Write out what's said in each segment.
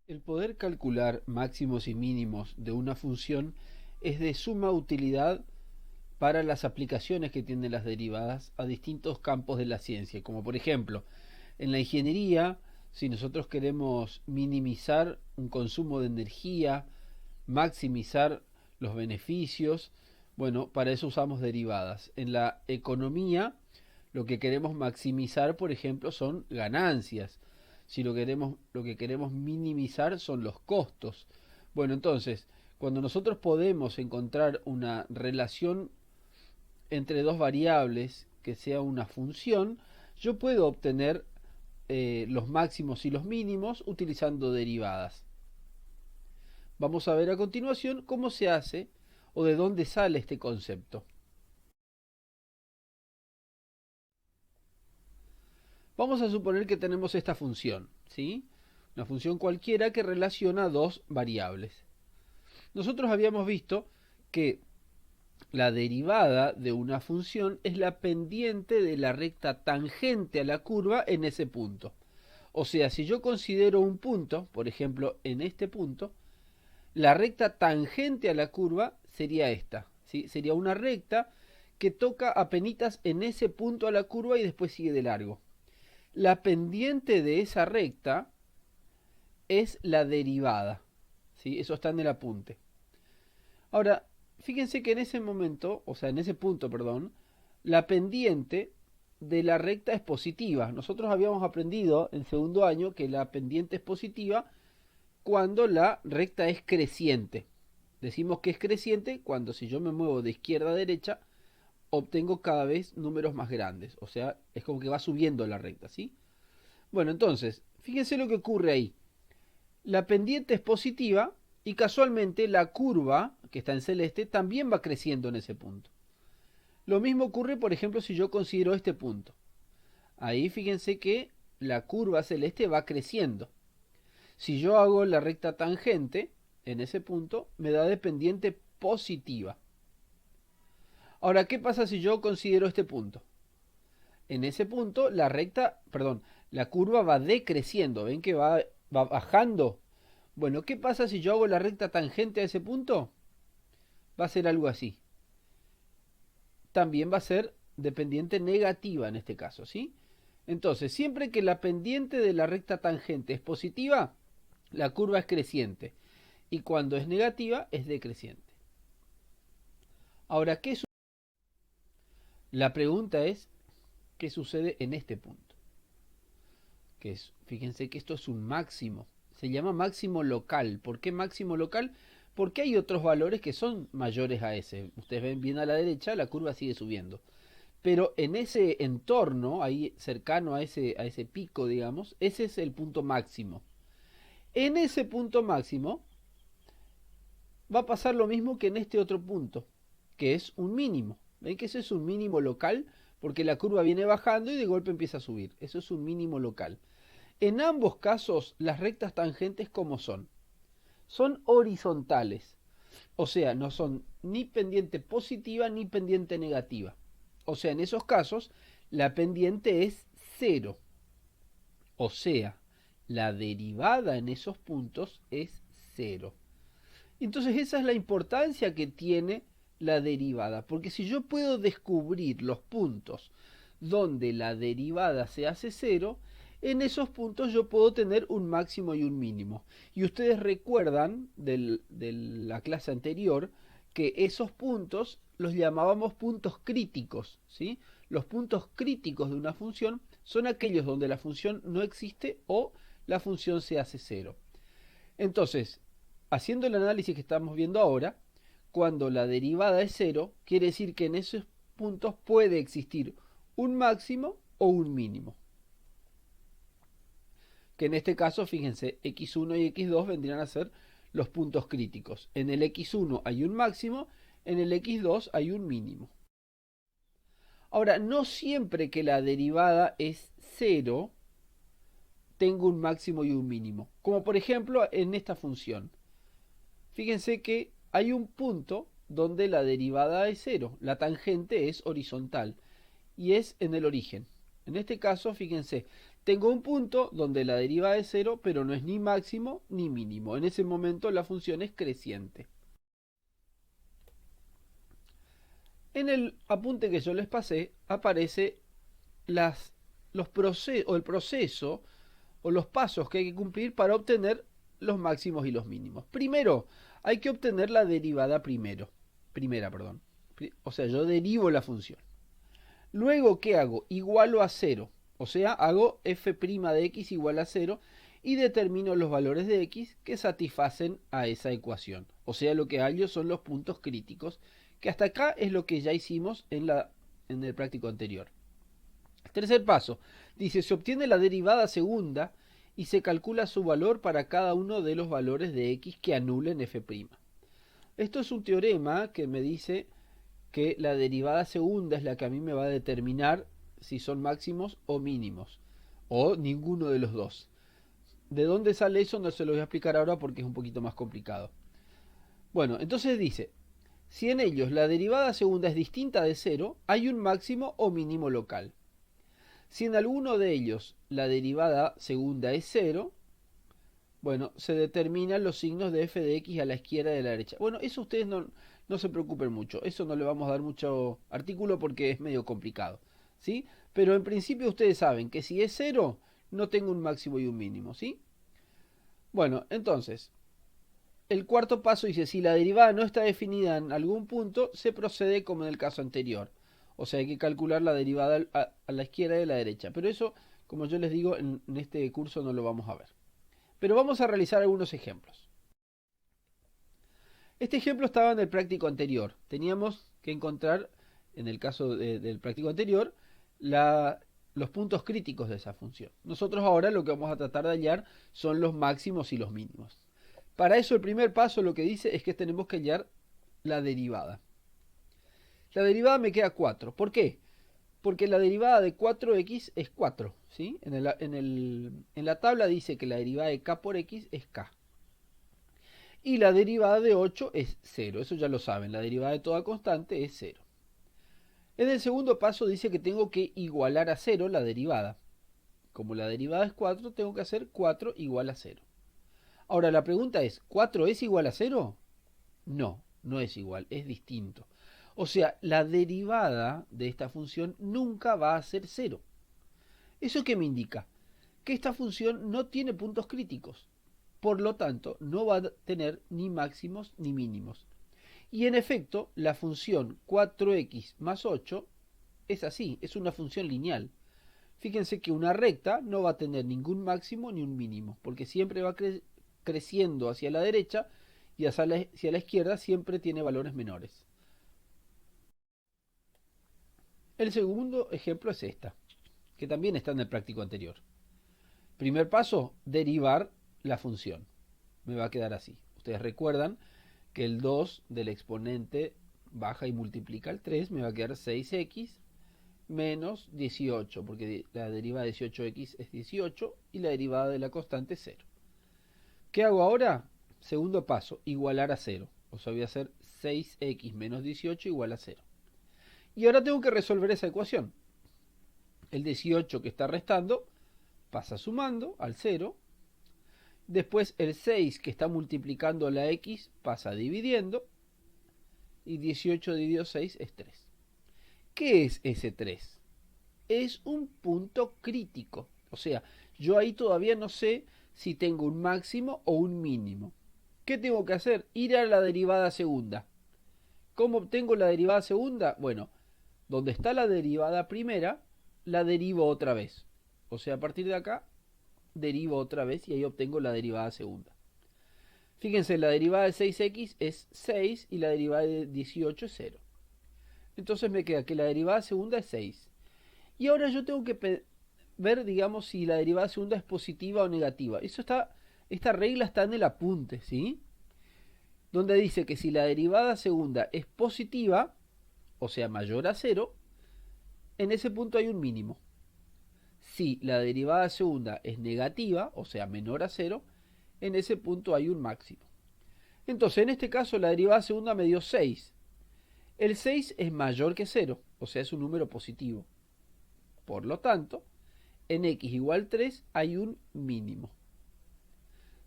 El poder calcular máximos y mínimos de una función es de suma utilidad para las aplicaciones que tienen las derivadas a distintos campos de la ciencia, como por ejemplo, en la ingeniería, si nosotros queremos minimizar un consumo de energía, maximizar los beneficios, bueno, para eso usamos derivadas. En la economía, lo que queremos maximizar, por ejemplo, son ganancias. Si lo que queremos minimizar son los costos. Bueno, entonces, cuando nosotros podemos encontrar una relación entre dos variables que sea una función, yo puedo obtener los máximos y los mínimos utilizando derivadas. Vamos a ver a continuación cómo se hace o de dónde sale este concepto. Vamos a suponer que tenemos esta función, ¿sí? Una función cualquiera que relaciona dos variables. Nosotros habíamos visto que la derivada de una función es la pendiente de la recta tangente a la curva en ese punto. O sea, si yo considero un punto, por ejemplo, en este punto, la recta tangente a la curva sería esta, ¿sí? Sería una recta que toca apenitas en ese punto a la curva y después sigue de largo. La pendiente de esa recta es la derivada, ¿sí? Eso está en el apunte. Ahora, fíjense que en ese momento, o sea, en ese punto, perdón, la pendiente de la recta es positiva. Nosotros habíamos aprendido en segundo año que la pendiente es positiva cuando la recta es creciente. Decimos que es creciente cuando si yo me muevo de izquierda a derecha, obtengo cada vez números más grandes. O sea, es como que va subiendo la recta, ¿sí? Bueno, entonces, fíjense lo que ocurre ahí. La pendiente es positiva y casualmente la curva, que está en celeste, también va creciendo en ese punto. Lo mismo ocurre, por ejemplo, si yo considero este punto. Ahí fíjense que la curva celeste va creciendo. Si yo hago la recta tangente en ese punto, me da de pendiente positiva. Ahora, ¿qué pasa si yo considero este punto? En ese punto, la curva va decreciendo. ¿Ven que va bajando? Bueno, ¿qué pasa si yo hago la recta tangente a ese punto? Va a ser algo así. También va a ser de pendiente negativa en este caso, ¿sí? Entonces, siempre que la pendiente de la recta tangente es positiva, la curva es creciente. Y cuando es negativa, es decreciente. Ahora, la pregunta es, ¿qué sucede en este punto? Fíjense que esto es un máximo. Se llama máximo local. ¿Por qué máximo local? Porque hay otros valores que son mayores a ese. Ustedes ven bien a la derecha, la curva sigue subiendo. Pero en ese entorno, ahí cercano a ese pico, digamos, ese es el punto máximo. En ese punto máximo va a pasar lo mismo que en este otro punto, que es un mínimo. ¿Ven que ese es un mínimo local? Porque la curva viene bajando y de golpe empieza a subir. Eso es un mínimo local. En ambos casos, las rectas tangentes, ¿cómo son? Son horizontales. O sea, no son ni pendiente positiva ni pendiente negativa. O sea, en esos casos, la pendiente es cero. O sea, la derivada en esos puntos es cero. Entonces esa es la importancia que tiene la derivada. Porque si yo puedo descubrir los puntos donde la derivada se hace cero, en esos puntos yo puedo tener un máximo y un mínimo. Y ustedes recuerdan de la clase anterior que esos puntos los llamábamos puntos críticos, ¿sí? Los puntos críticos de una función son aquellos donde la función no existe o la función se hace cero. Entonces, haciendo el análisis que estamos viendo ahora, cuando la derivada es cero, quiere decir que en esos puntos puede existir un máximo o un mínimo. Que en este caso, fíjense, x1 y x2 vendrían a ser los puntos críticos. En el x1 hay un máximo, en el x2 hay un mínimo. Ahora, no siempre que la derivada es cero, tengo un máximo y un mínimo. Como por ejemplo en esta función. Fíjense que hay un punto donde la derivada es cero, la tangente es horizontal y es en el origen. En este caso, fíjense, tengo un punto donde la derivada es 0, pero no es ni máximo ni mínimo. En ese momento la función es creciente. En el apunte que yo les pasé aparece el proceso o los pasos que hay que cumplir para obtener los máximos y los mínimos. Primero, hay que obtener la derivada primera. O sea, yo derivo la función. Luego, ¿qué hago? Igualo a 0. O sea, hago f' de x igual a 0 y determino los valores de x que satisfacen a esa ecuación. O sea, lo que hallo son los puntos críticos, que hasta acá es lo que ya hicimos en el práctico anterior. Tercer paso, dice, se obtiene la derivada segunda y se calcula su valor para cada uno de los valores de x que anulen f'. Esto es un teorema que me dice que la derivada segunda es la que a mí me va a determinar si son máximos o mínimos, o ninguno de los dos. ¿De dónde sale eso? No se lo voy a explicar ahora porque es un poquito más complicado. Bueno, entonces dice, si en ellos la derivada segunda es distinta de 0, hay un máximo o mínimo local. Si en alguno de ellos la derivada segunda es 0, bueno, se determinan los signos de f de x a la izquierda y a la derecha. Bueno, eso ustedes no se preocupen mucho. Eso no le vamos a dar mucho artículo porque es medio complicado, ¿sí? Pero en principio ustedes saben que si es 0, no tengo un máximo y un mínimo, ¿sí? Bueno, entonces, el cuarto paso dice, si la derivada no está definida en algún punto, se procede como en el caso anterior. O sea, hay que calcular la derivada a la izquierda y a la derecha. Pero eso, como yo les digo, en este curso no lo vamos a ver. Pero vamos a realizar algunos ejemplos. Este ejemplo estaba en el práctico anterior. Teníamos que encontrar, en el caso del práctico anterior, los puntos críticos de esa función. Nosotros ahora lo que vamos a tratar de hallar son los máximos y los mínimos. Para eso el primer paso lo que dice es que tenemos que hallar la derivada. La derivada me queda 4. ¿Por qué? Porque la derivada de 4x es 4. ¿Sí? En la tabla dice que la derivada de k por x es k. Y la derivada de 8 es 0. Eso ya lo saben. La derivada de toda constante es 0. En el segundo paso dice que tengo que igualar a 0 la derivada. Como la derivada es 4, tengo que hacer 4 igual a 0. Ahora la pregunta es, ¿4 es igual a 0? No, no es igual, es distinto. O sea, la derivada de esta función nunca va a ser 0. ¿Eso qué me indica? Que esta función no tiene puntos críticos. Por lo tanto, no va a tener ni máximos ni mínimos. Y en efecto, la función 4x más 8 es así, es una función lineal. Fíjense que una recta no va a tener ningún máximo ni un mínimo, porque siempre va creciendo hacia la derecha y hacia la izquierda siempre tiene valores menores. El segundo ejemplo es esta, que también está en el práctico anterior. Primer paso, derivar la función. Me va a quedar así. Ustedes recuerdan que el 2 del exponente baja y multiplica el 3, me va a quedar 6x menos 18, porque la derivada de 18x es 18 y la derivada de la constante es 0. ¿Qué hago ahora? Segundo paso, igualar a 0. O sea, voy a hacer 6x menos 18 igual a 0. Y ahora tengo que resolver esa ecuación. El 18 que está restando pasa sumando al 0. Después el 6 que está multiplicando la x pasa dividiendo. Y 18 dividido 6 es 3. ¿Qué es ese 3? Es un punto crítico. O sea, yo ahí todavía no sé si tengo un máximo o un mínimo. ¿Qué tengo que hacer? Ir a la derivada segunda. ¿Cómo obtengo la derivada segunda? Bueno, donde está la derivada primera, la derivo otra vez. O sea, a partir de acá, derivo otra vez y ahí obtengo la derivada segunda. Fíjense, la derivada de 6x es 6 y la derivada de 18 es 0. Entonces me queda que la derivada segunda es 6. Y ahora yo tengo que ver, digamos, si la derivada segunda es positiva o negativa. Esta regla está en el apunte, ¿sí? Donde dice que si la derivada segunda es positiva, o sea, mayor a 0, en ese punto hay un mínimo. Si la derivada segunda es negativa, o sea, menor a 0, en ese punto hay un máximo. Entonces, en este caso, la derivada segunda me dio 6. El 6 es mayor que 0, o sea, es un número positivo. Por lo tanto, en x igual 3 hay un mínimo.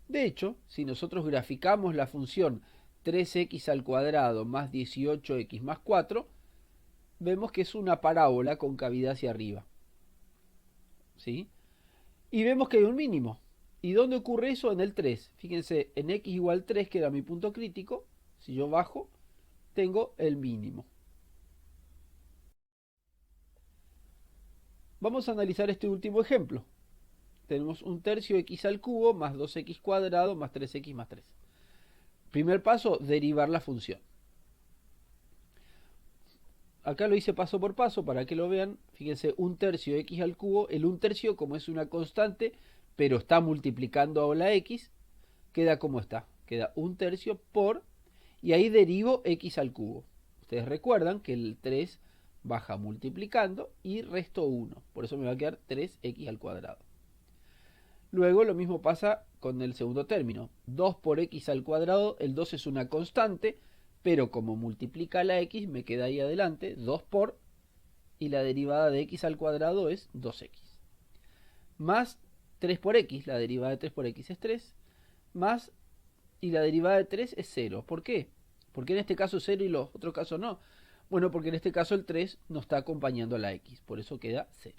De hecho, si nosotros graficamos la función 3x al cuadrado más 18x más 4, vemos que es una parábola con cavidad hacia arriba. ¿Sí? Y vemos que hay un mínimo. ¿Y dónde ocurre eso? En el 3. Fíjense, en x igual 3, que era mi punto crítico, si yo bajo, tengo el mínimo. Vamos a analizar este último ejemplo. Tenemos un tercio x al cubo más 2x cuadrado más 3x más 3. Primer paso, derivar la función. Acá lo hice paso por paso para que lo vean. Fíjense, un tercio x al cubo. El un tercio, como es una constante, pero está multiplicando a la x, queda como está. Queda un tercio por, y ahí derivo x al cubo. Ustedes recuerdan que el 3 baja multiplicando y resto 1. Por eso me va a quedar 3x al cuadrado. Luego lo mismo pasa con el segundo término. 2 por x al cuadrado, el 2 es una constante, pero como multiplica la x, me queda ahí adelante 2 por, y la derivada de x al cuadrado es 2x. Más 3 por x, la derivada de 3 por x es 3, más, y la derivada de 3 es 0. ¿Por qué? ¿Por qué en este caso es 0 y los otros casos no? Bueno, porque en este caso el 3 no está acompañando a la x, por eso queda 0.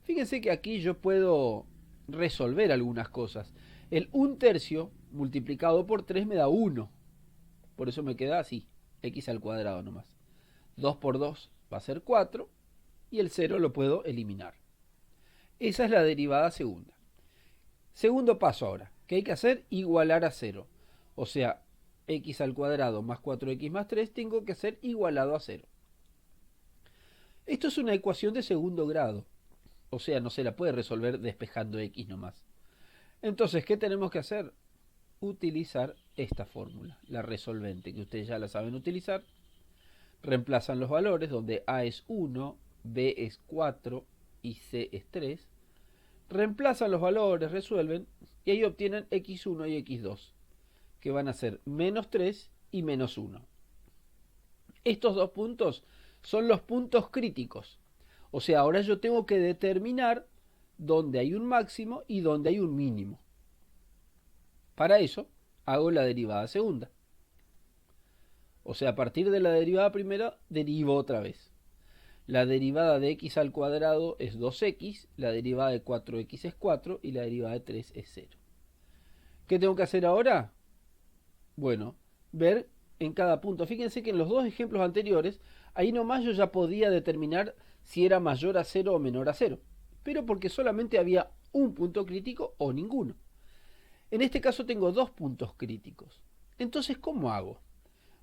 Fíjense que aquí yo puedo resolver algunas cosas. El 1/3 multiplicado por 3 me da 1. Por eso me queda así, x al cuadrado nomás. 2 por 2 va a ser 4 y el 0 lo puedo eliminar. Esa es la derivada segunda. Segundo paso ahora, ¿qué hay que hacer? Igualar a 0. O sea, x al cuadrado más 4x más 3 tengo que hacer igualado a 0. Esto es una ecuación de segundo grado. O sea, no se la puede resolver despejando x nomás. Entonces, ¿qué tenemos que hacer? Utilizar esta fórmula, la resolvente, que ustedes ya la saben utilizar. Reemplazan los valores, donde a es 1, b es 4 y c es 3. Reemplazan los valores, resuelven, y ahí obtienen x1 y x2, que van a ser menos 3 y menos 1. Estos dos puntos son los puntos críticos. O sea, ahora yo tengo que determinar dónde hay un máximo y dónde hay un mínimo. Para eso hago la derivada segunda. O sea, a partir de la derivada primera, derivo otra vez. La derivada de x al cuadrado es 2x, la derivada de 4x es 4 y la derivada de 3 es 0. ¿Qué tengo que hacer ahora? Bueno, ver en cada punto. Fíjense que en los dos ejemplos anteriores, ahí nomás yo ya podía determinar si era mayor a 0 o menor a 0. Pero porque solamente había un punto crítico o ninguno. En este caso tengo dos puntos críticos. Entonces, ¿cómo hago?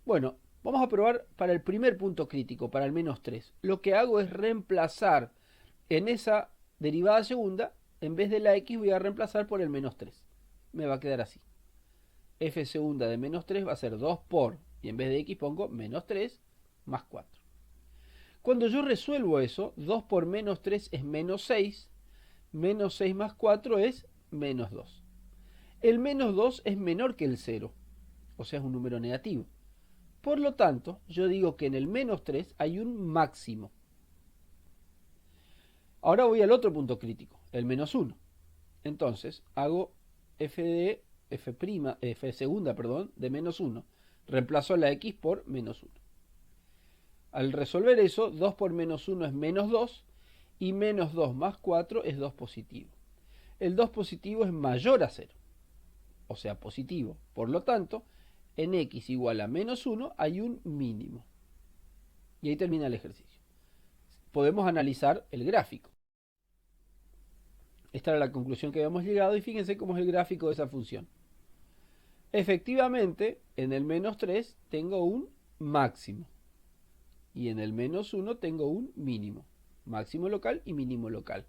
Bueno, vamos a probar para el primer punto crítico, para el menos 3. Lo que hago es reemplazar en esa derivada segunda, en vez de la x voy a reemplazar por el menos 3. Me va a quedar así. F segunda de menos 3 va a ser 2 por, y en vez de x pongo menos 3 más 4. Cuando yo resuelvo eso, 2 por menos 3 es menos 6 más 4 es menos 2. El menos 2 es menor que el 0, o sea es un número negativo. Por lo tanto, yo digo que en el menos 3 hay un máximo. Ahora voy al otro punto crítico, el menos 1. Entonces, hago f segunda de menos 1. Reemplazo la x por menos 1. Al resolver eso, 2 por menos 1 es menos 2 y menos 2 más 4 es 2 positivo. El 2 positivo es mayor a 0, o sea positivo. Por lo tanto, en x igual a menos 1 hay un mínimo. Y ahí termina el ejercicio. Podemos analizar el gráfico. Esta era la conclusión que habíamos llegado y fíjense cómo es el gráfico de esa función. Efectivamente, en el menos 3 tengo un máximo. Y en el menos 1 tengo un mínimo. Máximo local y mínimo local.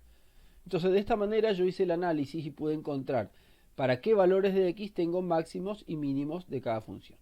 Entonces de esta manera yo hice el análisis y pude encontrar para qué valores de x tengo máximos y mínimos de cada función.